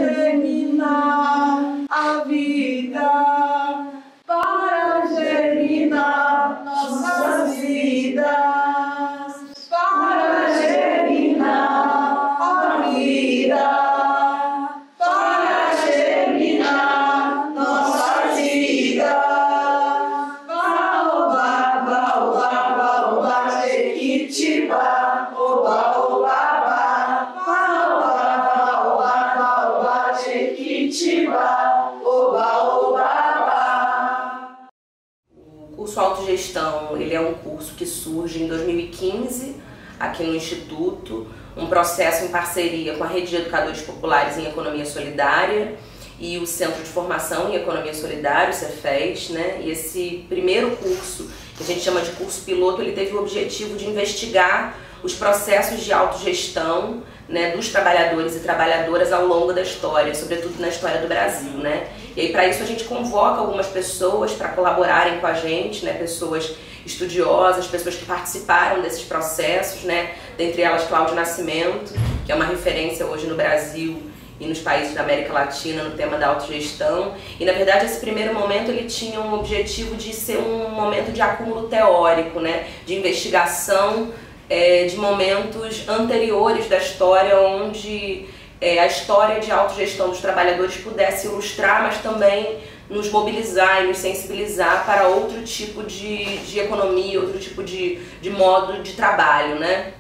germinar a vida, para germinar nossas vidas, para germinar a vida, para germinar nossas vidas. Baobá, baobá, baobá, Jequitibá, oba, oba, ba. Baobá, baobá, baobá, Jequitibá, oba, oba, ba. O curso Autogestão, ele é um curso que surge em 2015 aqui no Instituto, um processo em parceria com a Rede de Educadores Populares em Economia Solidária e o Centro de Formação em Economia Solidária, o Cefes, né? E esse primeiro curso, que a gente chama de curso piloto, ele teve o objetivo de investigar os processos de autogestão, né, dos trabalhadores e trabalhadoras ao longo da história, sobretudo na história do Brasil, né? E aí para isso a gente convoca algumas pessoas para colaborarem com a gente, né, pessoas estudiosas, pessoas que participaram desses processos, né, dentre elas Cláudio Nascimento, que é uma referência hoje no Brasil e nos países da América Latina no tema da autogestão. E na verdade esse primeiro momento ele tinha um objetivo de ser um momento de acúmulo teórico, né, de investigação de momentos anteriores da história, onde a história de autogestão dos trabalhadores pudesse ilustrar, mas também nos mobilizar e nos sensibilizar para outro tipo de economia, outro tipo de modo de trabalho, né?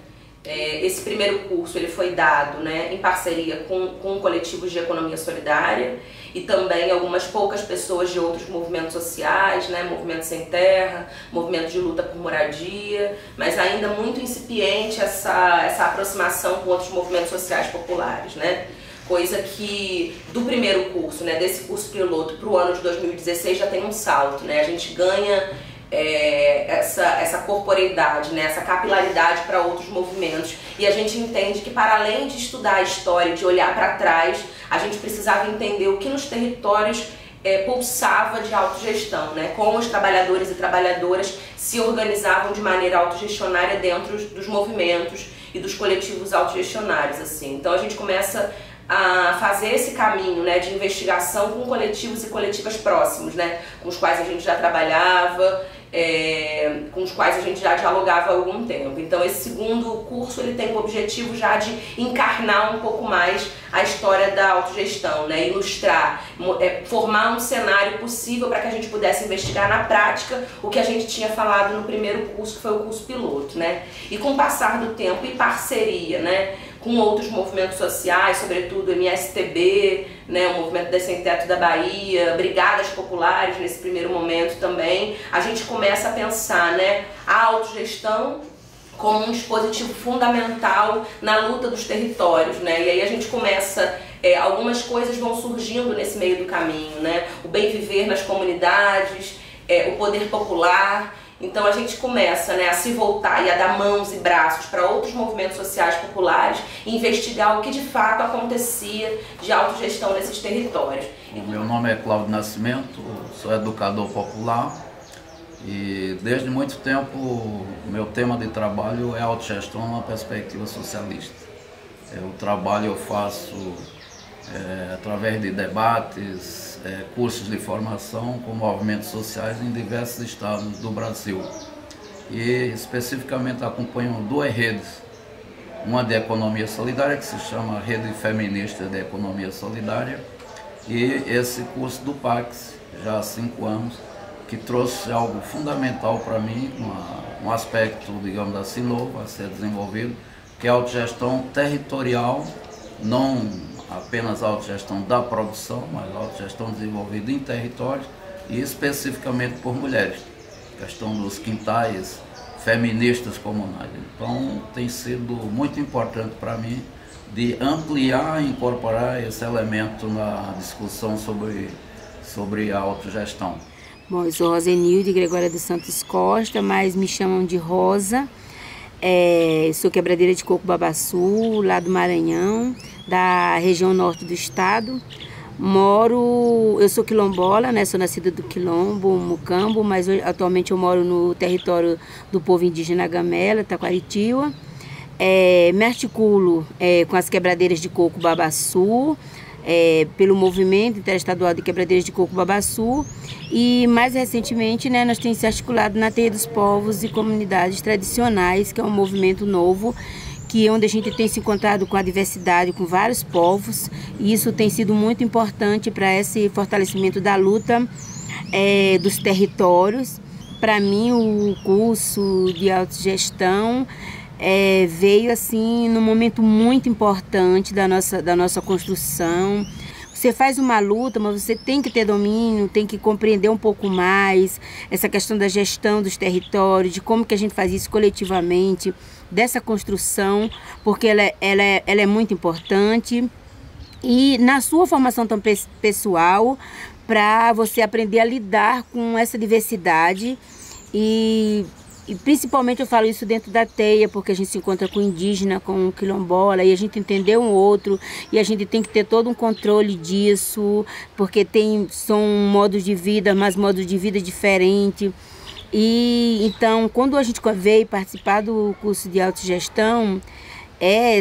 Esse primeiro curso ele foi dado, né, em parceria com coletivos de economia solidária e também algumas poucas pessoas de outros movimentos sociais, né, Movimento Sem Terra, Movimento de Luta por Moradia, mas ainda muito incipiente essa aproximação com outros movimentos sociais populares, né? Coisa que do primeiro curso, né, desse curso piloto para o ano de 2016 já tem um salto, né? A gente ganha essa corporeidade, né, essa capilaridade para outros movimentos, e a gente entende que para além de estudar a história, de olhar para trás, a gente precisava entender o que nos territórios pulsava de autogestão, né, como os trabalhadores e trabalhadoras se organizavam de maneira autogestionária dentro dos movimentos e dos coletivos autogestionários, assim. Então a gente começa a fazer esse caminho, né, de investigação com coletivos e coletivas próximos, né, com os quais a gente já trabalhava, com os quais a gente já dialogava há algum tempo. Então esse segundo curso ele tem o objetivo já de encarnar um pouco mais a história da autogestão, né, ilustrar, formar um cenário possível para que a gente pudesse investigar na prática o que a gente tinha falado no primeiro curso, que foi o curso piloto, né. E com o passar do tempo e parceria, né, com outros movimentos sociais, sobretudo o MSTB, né, o Movimento das Sem Teto da Bahia, brigadas populares nesse primeiro momento também, a gente começa a pensar, né, a autogestão como um dispositivo fundamental na luta dos territórios, né, e aí a gente começa, algumas coisas vão surgindo nesse meio do caminho, né, o bem viver nas comunidades, o poder popular. Então a gente começa, né, a se voltar e a dar mãos e braços para outros movimentos sociais populares e investigar o que de fato acontecia de autogestão nesses territórios. Meu nome é Cláudio Nascimento, sou educador popular e desde muito tempo o meu tema de trabalho é autogestão na perspectiva socialista. O trabalho eu faço através de debates, cursos de formação com movimentos sociais em diversos estados do Brasil. E especificamente acompanho duas redes, uma de economia solidária que se chama Rede Feminista de Economia Solidária e esse curso do PAX, já há 5 anos, que trouxe algo fundamental para mim, um aspecto, digamos assim, novo a ser desenvolvido, que é a autogestão territorial, não apenas a autogestão da produção, mas a autogestão desenvolvida em territórios e especificamente por mulheres. A questão dos quintais feministas comunais. Então tem sido muito importante para mim de ampliar e incorporar esse elemento na discussão sobre a autogestão. Bom, eu sou Rosenilde Gregória dos Santos Costa, mas me chamam de Rosa. Sou quebradeira de coco babaçu, lá do Maranhão, da região norte do estado. Eu sou quilombola, né? Sou nascida do Quilombo, Mucambo, mas atualmente eu moro no território do povo indígena Gamela, Taquaritiba. Me articulo com as quebradeiras de coco babaçu, pelo Movimento Interestadual de Quebradeiras de Coco Babaçu, e mais recentemente, né, nós temos se articulado na Teia dos Povos e Comunidades Tradicionais, que é um movimento novo, que é onde a gente tem se encontrado com a diversidade, com vários povos, e isso tem sido muito importante para esse fortalecimento da luta dos territórios. Para mim, o curso de autogestão veio assim num momento muito importante da nossa construção. Você faz uma luta, mas você tem que ter domínio, tem que compreender um pouco mais essa questão da gestão dos territórios, de como que a gente faz isso coletivamente, dessa construção, porque ela é muito importante. E na sua formação tão pessoal, para você aprender a lidar com essa diversidade e principalmente eu falo isso dentro da teia, porque a gente se encontra com indígena, com quilombola, e a gente entender um outro, e a gente tem que ter todo um controle disso, porque são modos de vida, mas modos de vida diferentes. E então, quando a gente veio participar do curso de autogestão,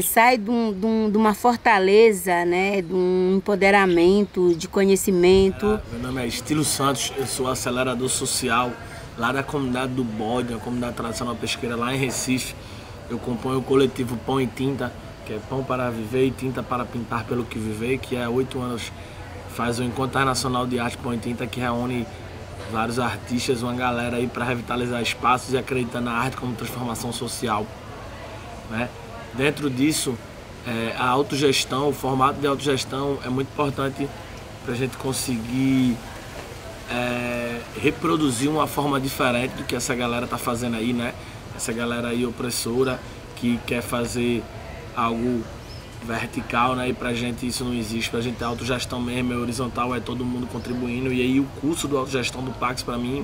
sai de uma fortaleza, né, de um empoderamento, de conhecimento. Meu nome é Estilo Santos, eu sou acelerador social lá da comunidade do Bode, a comunidade tradicional pesqueira lá em Recife. Eu componho o coletivo Pão e Tinta, que é Pão para Viver e Tinta para Pintar pelo que Viver, que há 8 anos faz o Encontro Internacional de Arte Pão e Tinta, que reúne vários artistas, uma galera aí para revitalizar espaços e acreditar na arte como transformação social, né? Dentro disso, a autogestão, o formato de autogestão é muito importante para a gente conseguir reproduzir uma forma diferente do que essa galera está fazendo aí, né? Essa galera aí opressora que quer fazer algo vertical, né? E pra gente isso não existe, pra gente a autogestão mesmo é horizontal, é todo mundo contribuindo. E aí o curso do autogestão do Pax, para mim,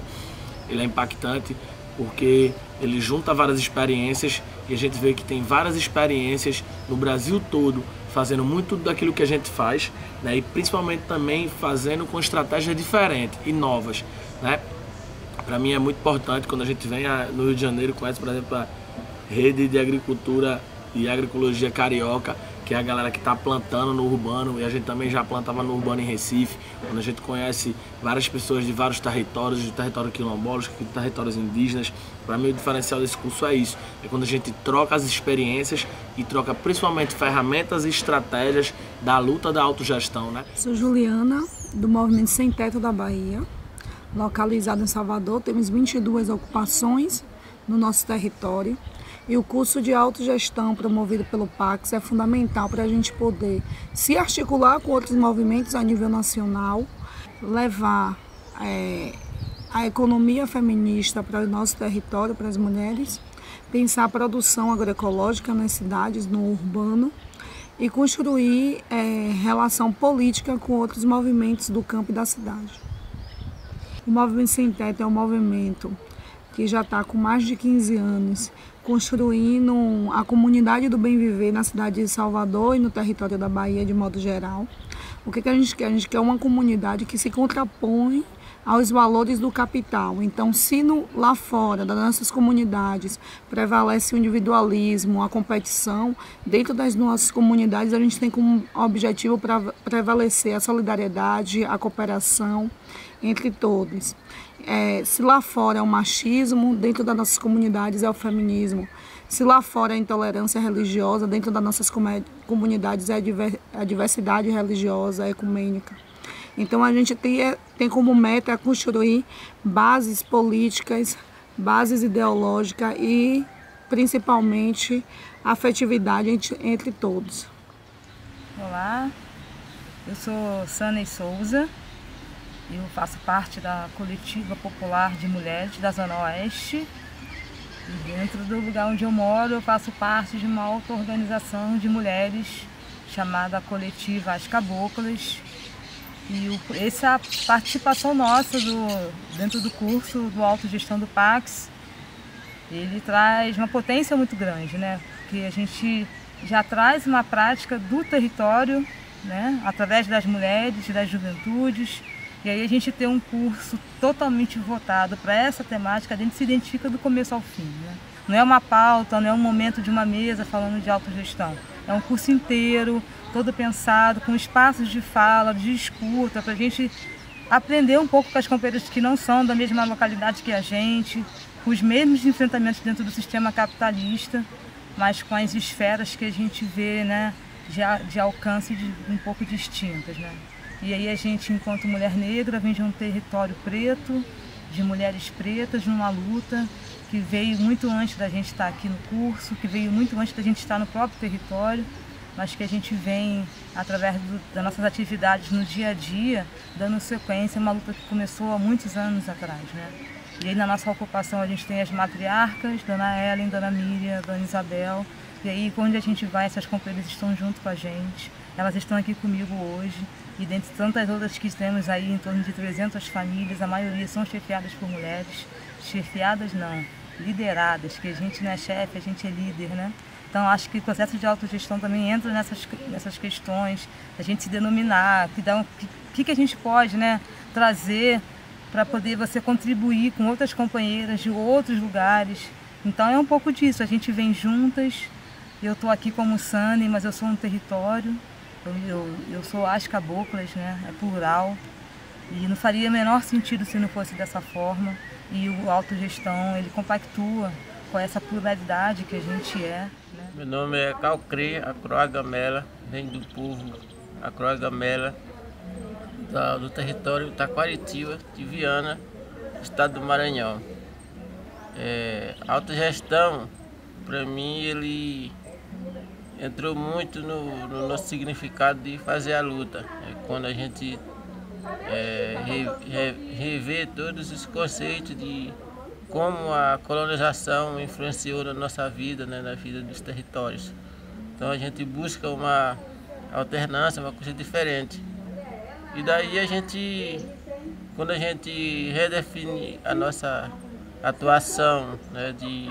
ele é impactante porque ele junta várias experiências e a gente vê que tem várias experiências no Brasil todo fazendo muito daquilo que a gente faz, né? E principalmente também fazendo com estratégias diferentes e novas, né? Para mim é muito importante quando a gente vem no Rio de Janeiro, conhece, por exemplo, a Rede de Agricultura e Agroecologia Carioca, que é a galera que está plantando no urbano, e a gente também já plantava no urbano em Recife, quando a gente conhece várias pessoas de vários territórios, de territórios quilombolas, de territórios indígenas. Para mim o diferencial desse curso é isso, é quando a gente troca as experiências e troca principalmente ferramentas e estratégias da luta da autogestão, né? Sou Juliana, do Movimento Sem Teto da Bahia, localizado em Salvador. Temos 22 ocupações no nosso território. E o curso de autogestão promovido pelo Pax é fundamental para a gente poder se articular com outros movimentos a nível nacional, levar a economia feminista para o nosso território, para as mulheres, pensar a produção agroecológica nas cidades, no urbano, e construir relação política com outros movimentos do campo e da cidade. O Movimento Sem Teto é um movimento que já está com mais de 15 anos, construindo a comunidade do bem viver na cidade de Salvador e no território da Bahia de modo geral. O que a gente quer? A gente quer uma comunidade que se contrapõe aos valores do capital. Então, se lá fora das nossas comunidades prevalece o individualismo, a competição, dentro das nossas comunidades a gente tem como objetivo prevalecer a solidariedade, a cooperação entre todos. Se lá fora é o machismo, dentro das nossas comunidades é o feminismo. Se lá fora é a intolerância religiosa, dentro das nossas comunidades é a diversidade religiosa, ecumênica. Então a gente tem como meta construir bases políticas, bases ideológicas e principalmente afetividade entre todos. Olá, eu sou Sânia Souza. Eu faço parte da Coletiva Popular de Mulheres da Zona Oeste. E dentro do lugar onde eu moro, eu faço parte de uma auto-organização de mulheres chamada Coletiva As Caboclas. E essa participação nossa dentro do curso do Autogestão do Pax, ele traz uma potência muito grande, né? Porque a gente já traz uma prática do território, né? Através das mulheres, das juventudes. E aí a gente tem um curso totalmente voltado para essa temática, a gente se identifica do começo ao fim, né? Não é uma pauta, não é um momento de uma mesa falando de autogestão. É um curso inteiro, todo pensado, com espaços de fala, de escuta, para a gente aprender um pouco com as companheiras que não são da mesma localidade que a gente, com os mesmos enfrentamentos dentro do sistema capitalista, mas com as esferas que a gente vê, né, de alcance um pouco distintas, né? E aí a gente, enquanto mulher negra, vem de um território preto, de mulheres pretas, numa luta que veio muito antes da gente estar aqui no curso, que veio muito antes da gente estar no próprio território, mas que a gente vem, através das nossas atividades no dia a dia, dando sequência a uma luta que começou há muitos anos atrás, né? E aí na nossa ocupação a gente tem as matriarcas, Dona Ellen, Dona Miriam, Dona Isabel, e aí onde a gente vai, essas companheiras estão junto com a gente, elas estão aqui comigo hoje, e dentre tantas outras que temos aí, em torno de 300 famílias, a maioria são chefiadas por mulheres, chefiadas não, lideradas, que a gente não é chefe, a gente é líder, né? Então acho que o processo de autogestão também entra nessas questões, a gente se denominar, que a gente pode, né, trazer para poder você contribuir com outras companheiras de outros lugares. Então é um pouco disso, a gente vem juntas, eu estou aqui como Sane, mas eu sou um território, eu sou as caboclas, né, é plural, e não faria o menor sentido se não fosse dessa forma, e o autogestão, ele compactua com essa pluralidade que a gente é. Né? Meu nome é Calcrê Acroagamela, venho do povo Acroagamela, do território Taquaritiba, de Viana, estado do Maranhão. Autogestão, para mim, ele entrou muito no nosso significado de fazer a luta. Quando a gente revê todos os conceitos de como a colonização influenciou na nossa vida, né, na vida dos territórios. Então a gente busca uma alternância, uma coisa diferente. E daí quando a gente redefine a nossa atuação, né, de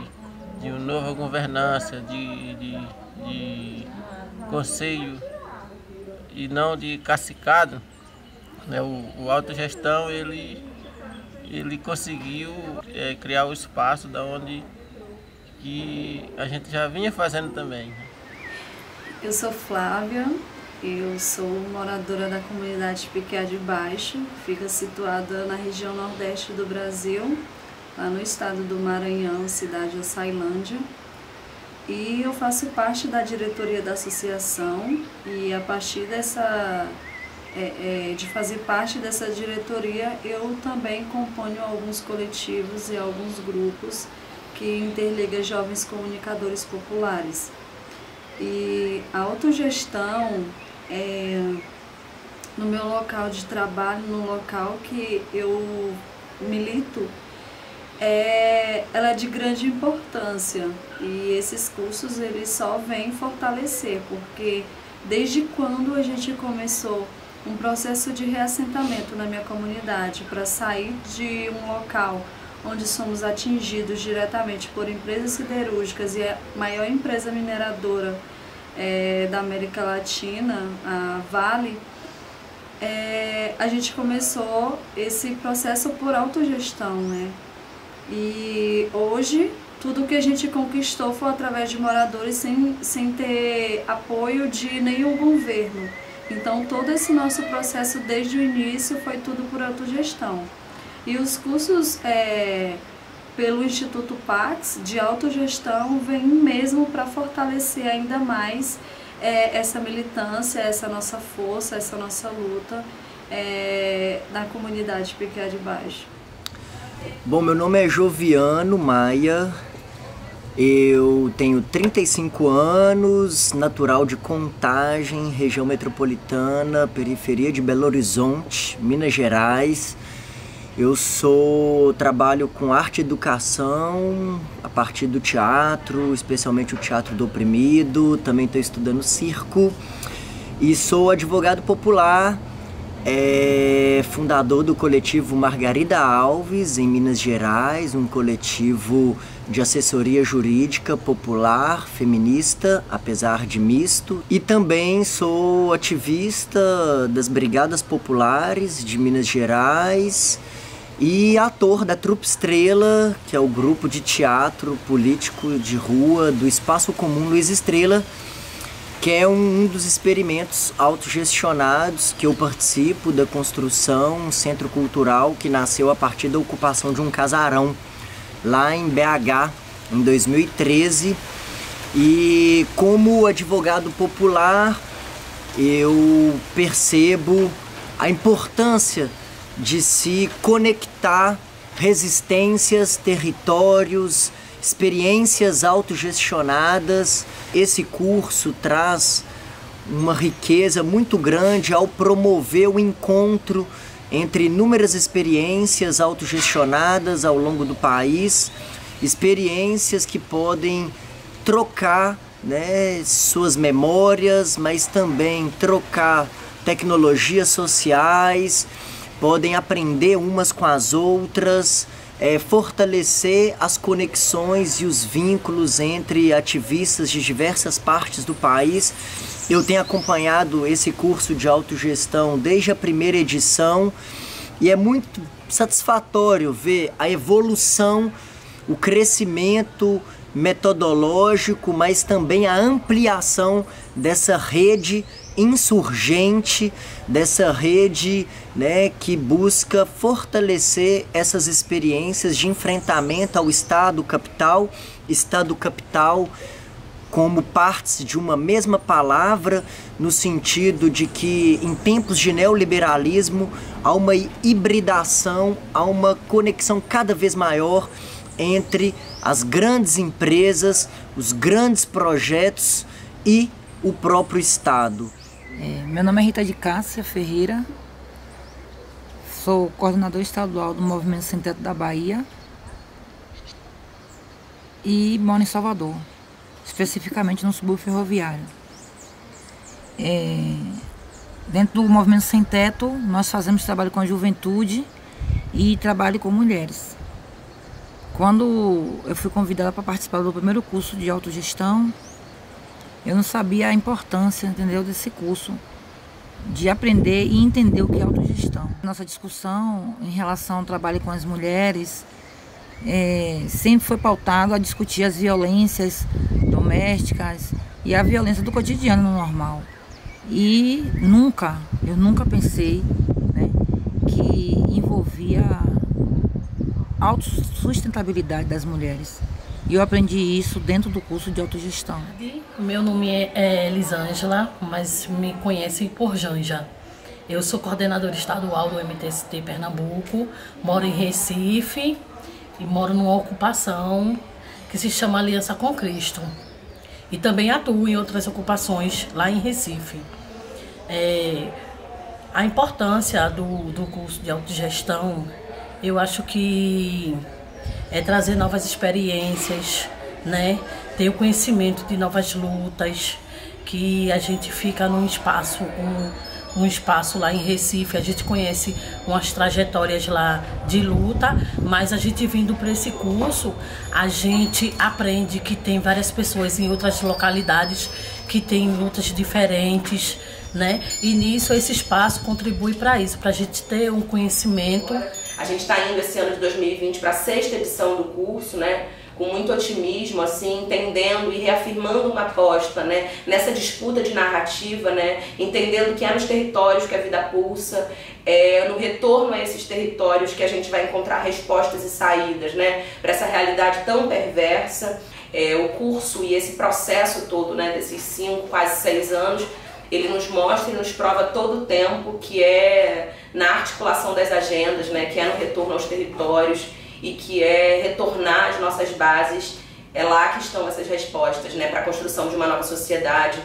uma nova governança, de conselho e não de cacicado, né, o autogestão ele conseguiu criar o espaço da onde que a gente já vinha fazendo também. Eu sou Flávia, eu sou moradora da comunidade Piquiá de Baixo, fica situada na região nordeste do Brasil, lá no estado do Maranhão, cidade de Açailândia. E eu faço parte da diretoria da associação e a partir de fazer parte dessa diretoria, eu também componho alguns coletivos e alguns grupos que interligam jovens comunicadores populares. E a autogestão, no meu local de trabalho, no local que eu milito, ela é de grande importância e esses cursos eles só vêm fortalecer, porque desde quando a gente começou um processo de reassentamento na minha comunidade para sair de um local onde somos atingidos diretamente por empresas siderúrgicas e a maior empresa mineradora da América Latina, a Vale, a gente começou esse processo por autogestão, né? E hoje tudo que a gente conquistou foi através de moradores sem ter apoio de nenhum governo. Então todo esse nosso processo desde o início foi tudo por autogestão. E os cursos pelo Instituto Pax de autogestão vêm mesmo para fortalecer ainda mais essa militância, essa nossa força, essa nossa luta na comunidade Piquiá de Baixo. Bom, meu nome é Joviano Maia, eu tenho 35 anos, natural de Contagem, região metropolitana, periferia de Belo Horizonte, Minas Gerais. Eu trabalho com arte e educação a partir do teatro, especialmente o teatro do oprimido, também estou estudando circo e sou advogado popular, fundador do coletivo Margarida Alves, em Minas Gerais, um coletivo de assessoria jurídica popular, feminista, apesar de misto. E também sou ativista das Brigadas Populares de Minas Gerais e ator da Trupe Estrela, que é o grupo de teatro político de rua do Espaço Comum Luiz Estrela, que é um dos experimentos autogestionados que eu participo da construção, um centro cultural que nasceu a partir da ocupação de um casarão lá em BH, em 2013. E como advogado popular, eu percebo a importância de se conectar resistências, territórios, experiências autogestionadas. Esse curso traz uma riqueza muito grande ao promover o encontro entre inúmeras experiências autogestionadas ao longo do país, experiências que podem trocar, né, suas memórias, mas também trocar tecnologias sociais, podem aprender umas com as outras, fortalecer as conexões e os vínculos entre ativistas de diversas partes do país. Eu tenho acompanhado esse curso de autogestão desde a primeira edição e é muito satisfatório ver a evolução, o crescimento metodológico, mas também a ampliação dessa rede insurgente, dessa rede, né, que busca fortalecer essas experiências de enfrentamento ao Estado capital como partes de uma mesma palavra, no sentido de que em tempos de neoliberalismo há uma hibridação, há uma conexão cada vez maior entre as grandes empresas, os grandes projetos e o próprio Estado. Meu nome é Rita de Cássia Ferreira, sou coordenador estadual do Movimento Sem Teto da Bahia e moro em Salvador, especificamente no subúrbio ferroviário. Dentro do Movimento Sem Teto, nós fazemos trabalho com a juventude e trabalho com mulheres. Quando eu fui convidada para participar do primeiro curso de autogestão, eu não sabia a importância, entendeu, desse curso, de aprender e entender o que é autogestão. Nossa discussão em relação ao trabalho com as mulheres sempre foi pautado a discutir as violências domésticas e a violência do cotidiano no normal. E eu nunca pensei, né, que envolvia a autossustentabilidade das mulheres. E eu aprendi isso dentro do curso de autogestão. Meu nome é Elisângela, mas me conhecem por Janja. Eu sou coordenadora estadual do MTST Pernambuco, moro em Recife e moro numa ocupação que se chama Aliança com Cristo. E também atuo em outras ocupações lá em Recife. A importância do curso de autogestão, eu acho que é trazer novas experiências, né? Ter o conhecimento de novas lutas, que a gente fica num espaço, um espaço lá em Recife, a gente conhece umas trajetórias lá de luta, mas a gente vindo para esse curso, a gente aprende que tem várias pessoas em outras localidades que têm lutas diferentes, né? E nisso esse espaço contribui para isso, para a gente ter um conhecimento. A gente está indo esse ano de 2020 para a 6ª edição do curso, né? Com muito otimismo, assim, entendendo e reafirmando uma aposta, né? Nessa disputa de narrativa, né? Entendendo que é nos territórios que a vida pulsa, no retorno a esses territórios que a gente vai encontrar respostas e saídas, né? Para essa realidade tão perversa. O curso e esse processo todo, né? Desses 5, quase 6 anos, ele nos mostra e nos prova todo o tempo que é na articulação das agendas, né, que é no retorno aos territórios e que é retornar às nossas bases. É lá que estão essas respostas, né, para a construção de uma nova sociedade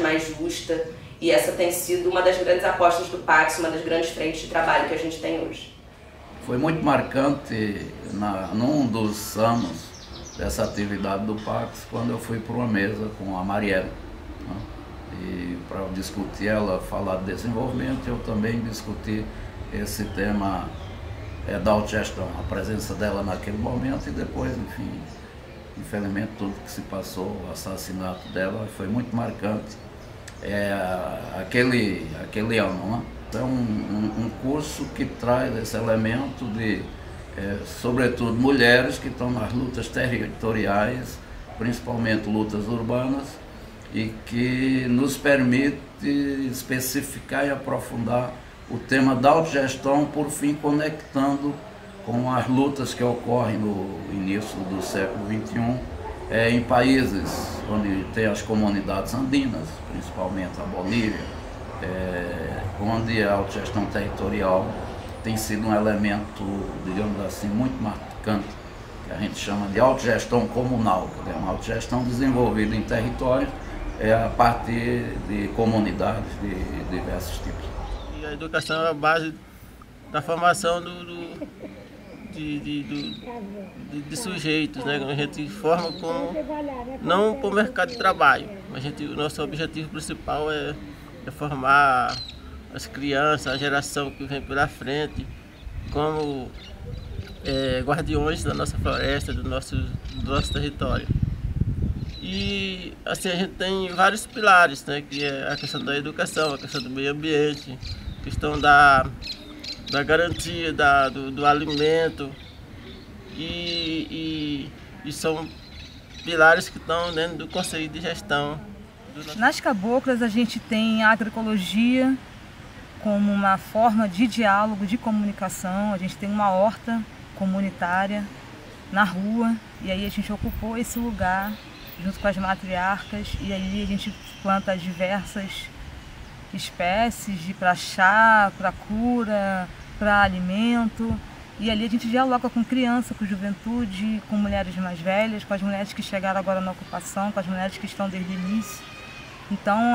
mais justa. E essa tem sido uma das grandes apostas do Pax, uma das grandes frentes de trabalho que a gente tem hoje. Foi muito marcante num dos anos dessa atividade do Pax, quando eu fui para uma mesa com a Marielle, né? E para discutir, ela falar de desenvolvimento, eu também discuti esse tema da autogestão, a presença dela naquele momento e depois, enfim, infelizmente tudo que se passou, o assassinato dela foi muito marcante. Aquele ano, né? é um curso que traz esse elemento de, sobretudo, mulheres que estão nas lutas territoriais, principalmente lutas urbanas, e que nos permite especificar e aprofundar o tema da autogestão, por fim conectando com as lutas que ocorrem no início do século XXI em países onde tem as comunidades andinas, principalmente a Bolívia, onde a autogestão territorial tem sido um elemento, digamos assim, muito marcante, que a gente chama de autogestão comunal, que é uma autogestão desenvolvida em territórios a partir de comunidades de diversos tipos. E a educação é a base da formação de sujeitos, né? A gente forma não para o mercado de trabalho, mas o nosso objetivo principal é formar as crianças, a geração que vem pela frente, como guardiões da nossa floresta, do nosso território. E assim a gente tem vários pilares, né? Que é a questão da educação, a questão do meio ambiente, a questão da garantia do alimento, e são pilares que estão dentro do Conselho de Gestão. Nas caboclas a gente tem a agroecologia como uma forma de diálogo, de comunicação. A gente tem uma horta comunitária na rua, e aí a gente ocupou esse lugar junto com as matriarcas, e aí a gente planta diversas espécies para chá, para cura, para alimento, e ali a gente dialoga com criança, com juventude, com mulheres mais velhas, com as mulheres que chegaram agora na ocupação, com as mulheres que estão desde o início. Então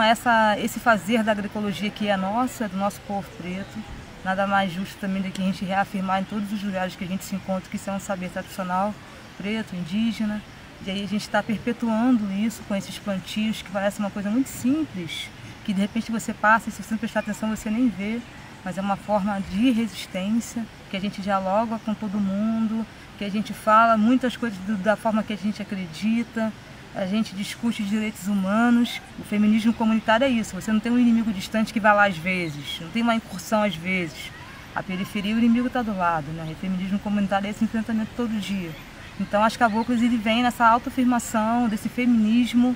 esse fazer da agroecologia que é nossa, é do nosso povo preto, nada mais justo também do que a gente reafirmar em todos os lugares que a gente se encontra que isso é um saber tradicional, preto, indígena. E aí a gente está perpetuando isso com esses plantios que parece uma coisa muito simples, que de repente você passa e se você não prestar atenção você nem vê, mas é uma forma de resistência, que a gente dialoga com todo mundo, que a gente fala muitas coisas da forma que a gente acredita, a gente discute os direitos humanos. O feminismo comunitário é isso, você não tem um inimigo distante que vai lá às vezes, não tem uma incursão às vezes. A periferia, o inimigo está do lado, né? O feminismo comunitário é esse enfrentamento todo dia. Então as caboclas ele vem nessa autoafirmação desse feminismo,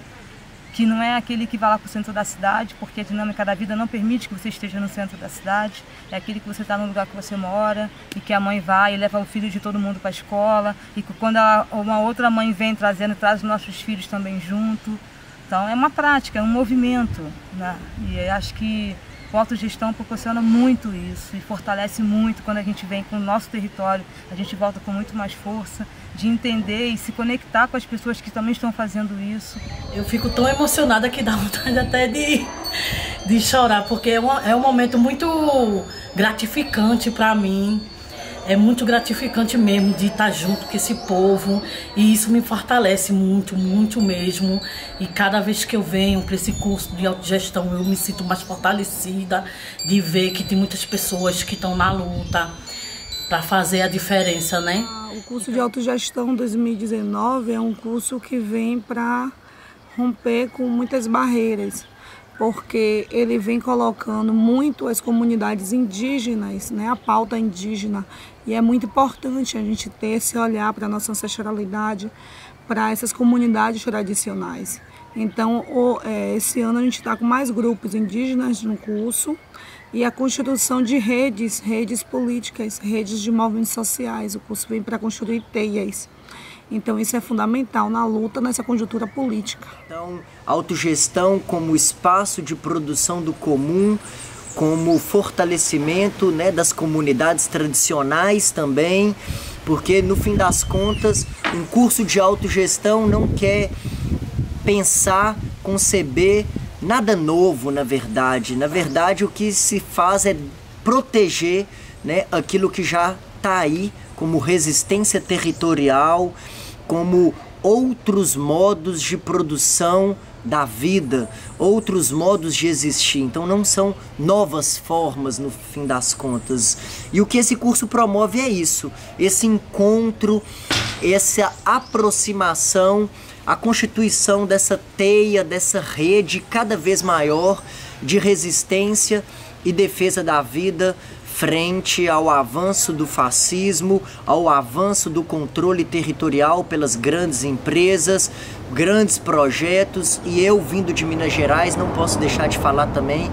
que não é aquele que vai lá para o centro da cidade, porque a dinâmica da vida não permite que você esteja no centro da cidade, é aquele que você está no lugar que você mora, e que a mãe vai e leva o filho de todo mundo para a escola, e que quando uma outra mãe vem traz os nossos filhos também junto. Então é uma prática, é um movimento, né? E eu acho que a autogestão proporciona muito isso e fortalece muito quando a gente vem com o nosso território, a gente volta com muito mais força de entender e se conectar com as pessoas que também estão fazendo isso. Eu fico tão emocionada que dá vontade até de chorar, porque é um momento muito gratificante para mim. É muito gratificante mesmo de estar junto com esse povo, e isso me fortalece muito, muito mesmo. E cada vez que eu venho para esse curso de autogestão, eu me sinto mais fortalecida de ver que tem muitas pessoas que estão na luta para fazer a diferença, né? O curso de autogestão 2019 é um curso que vem para romper com muitas barreiras, porque ele vem colocando muito as comunidades indígenas, né, a pauta indígena, e é muito importante a gente ter esse olhar para a nossa ancestralidade, para essas comunidades tradicionais. Então, esse ano a gente está com mais grupos indígenas no curso, e a constituição de redes políticas, redes de movimentos sociais. O curso vem para construir teias. Então isso é fundamental na luta, nessa conjuntura política. Então, autogestão como espaço de produção do comum, como fortalecimento, né, das comunidades tradicionais também, porque no fim das contas, um curso de autogestão não quer pensar, conceber nada novo, na verdade. Na verdade, o que se faz é proteger, né, aquilo que já está aí, como resistência territorial, como outros modos de produção da vida, outros modos de existir. Então não são novas formas no fim das contas. E o que esse curso promove é isso, esse encontro, essa aproximação, a constituição dessa teia, dessa rede cada vez maior de resistência e defesa da vida frente ao avanço do fascismo, ao avanço do controle territorial pelas grandes empresas, grandes projetos, e eu, vindo de Minas Gerais, não posso deixar de falar também,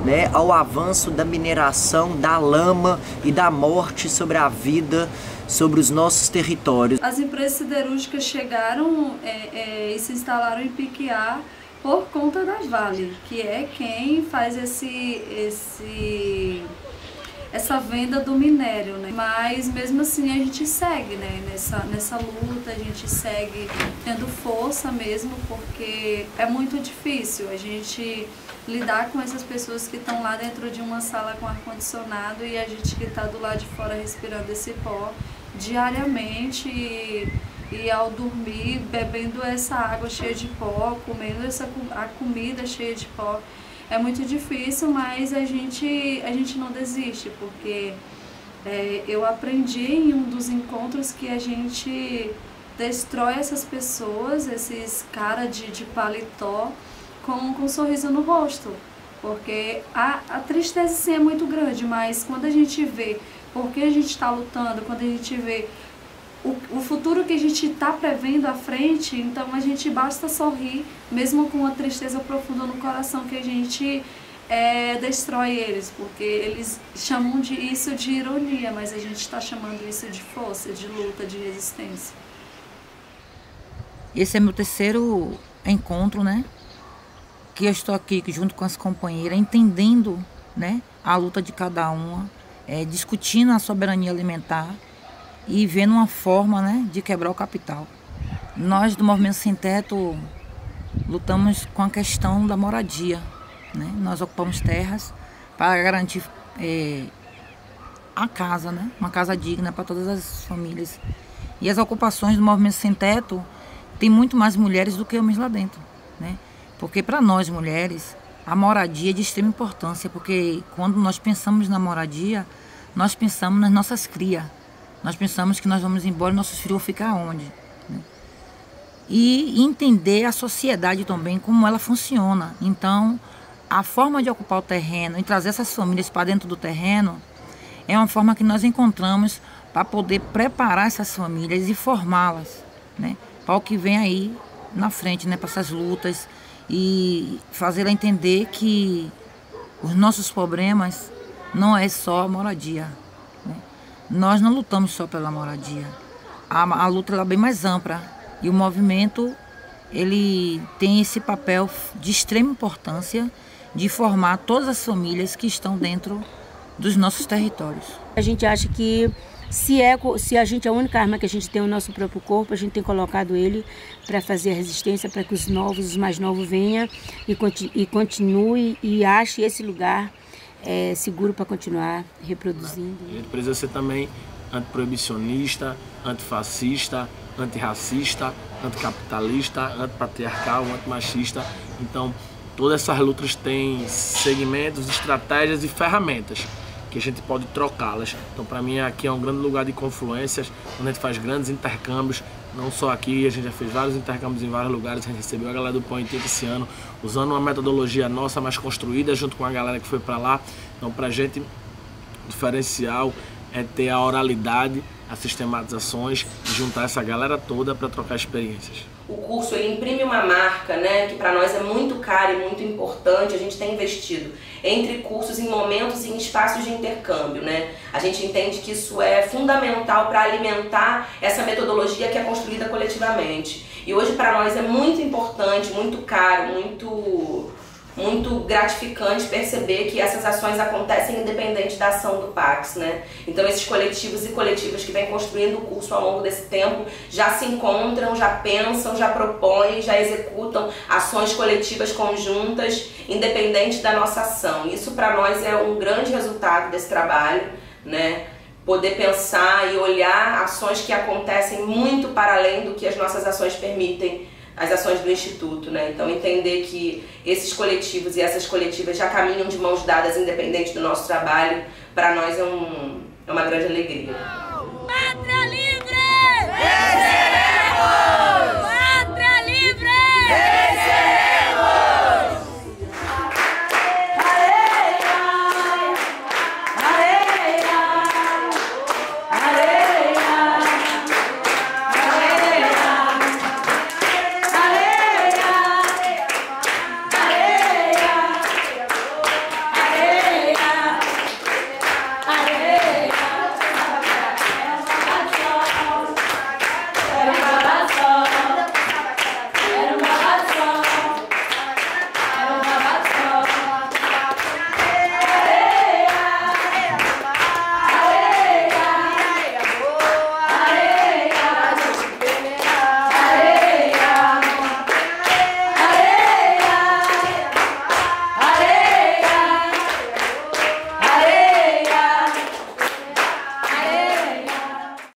né, ao avanço da mineração, da lama e da morte sobre a vida, sobre os nossos territórios. As empresas siderúrgicas chegaram e se instalaram em Piquiá por conta da Vale, que é quem faz essa venda do minério, né? Mas mesmo assim a gente segue, né? Nessa luta, a gente segue tendo força mesmo, porque é muito difícil a gente lidar com essas pessoas que estão lá dentro de uma sala com ar-condicionado e a gente que está do lado de fora respirando esse pó diariamente e ao dormir bebendo essa água cheia de pó, comendo a comida cheia de pó. É muito difícil, mas a gente não desiste, porque eu aprendi em um dos encontros que a gente destrói essas pessoas, esses caras de paletó, com um sorriso no rosto. Porque a tristeza sim é muito grande, mas quando a gente vê por que a gente está lutando, quando a gente vê o futuro que a gente está prevendo à frente, então a gente basta sorrir, mesmo com uma tristeza profunda no coração, que a gente destrói eles, porque eles chamam isso de ironia, mas a gente está chamando isso de força, de luta, de resistência. Esse é meu terceiro encontro, né? Que eu estou aqui junto com as companheiras, entendendo, né, a luta de cada uma, discutindo a soberania alimentar e vendo uma forma, né, de quebrar o capital. Nós do Movimento Sem Teto lutamos com a questão da moradia, né? Nós ocupamos terras para garantir a casa, né? Uma casa digna para todas as famílias. E as ocupações do Movimento Sem Teto tem muito mais mulheres do que homens lá dentro, né? Porque para nós mulheres a moradia é de extrema importância, porque quando nós pensamos na moradia, nós pensamos nas nossas crias. Nós pensamos que nós vamos embora e nossos filhos vão ficar onde? Né? E entender a sociedade também, como ela funciona. Então, a forma de ocupar o terreno e trazer essas famílias para dentro do terreno é uma forma que nós encontramos para poder preparar essas famílias e formá-las, né? Para o que vem aí na frente, né? Para essas lutas e fazer ela entender que os nossos problemas não é só a moradia. Nós não lutamos só pela moradia. A luta ela é bem mais ampla. E o movimento ele tem esse papel de extrema importância de formar todas as famílias que estão dentro dos nossos territórios. A gente acha que se a gente a única arma que a gente tem é o nosso próprio corpo, a gente tem colocado ele para fazer a resistência, para que os mais novos venham e continue e ache esse lugar seguro para continuar reproduzindo. A gente precisa ser também antiproibicionista, antifascista, antirracista, anticapitalista, antipatriarcal, antimachista. Então, todas essas lutas têm segmentos, estratégias e ferramentas que a gente pode trocá-las. Então, para mim, aqui é um grande lugar de confluências, onde a gente faz grandes intercâmbios. Não só aqui, a gente já fez vários intercâmbios em vários lugares. A gente recebeu a galera do Pão em Tempo esse ano, usando uma metodologia nossa mais construída, junto com a galera que foi para lá. Então, para a gente, o diferencial é ter a oralidade, as sistematizações e juntar essa galera toda para trocar experiências. O curso ele imprime uma marca, né, que para nós é muito cara e muito importante. A gente tem investido entre cursos em momentos e em espaços de intercâmbio, né? A gente entende que isso é fundamental para alimentar essa metodologia que é construída coletivamente. E hoje para nós é muito importante, muito caro, muito gratificante perceber que essas ações acontecem independente da ação do Pax, né? Então esses coletivos e coletivas que vêm construindo o curso ao longo desse tempo já se encontram, já pensam, já propõem, já executam ações coletivas conjuntas, independente da nossa ação. Isso para nós é um grande resultado desse trabalho, né? Poder pensar e olhar ações que acontecem muito para além do que as nossas ações permitem, as ações do Instituto, né? Então entender que esses coletivos e essas coletivas já caminham de mãos dadas independente do nosso trabalho, para nós é uma grande alegria. Pátria livre! Venceremos! Pátria livre!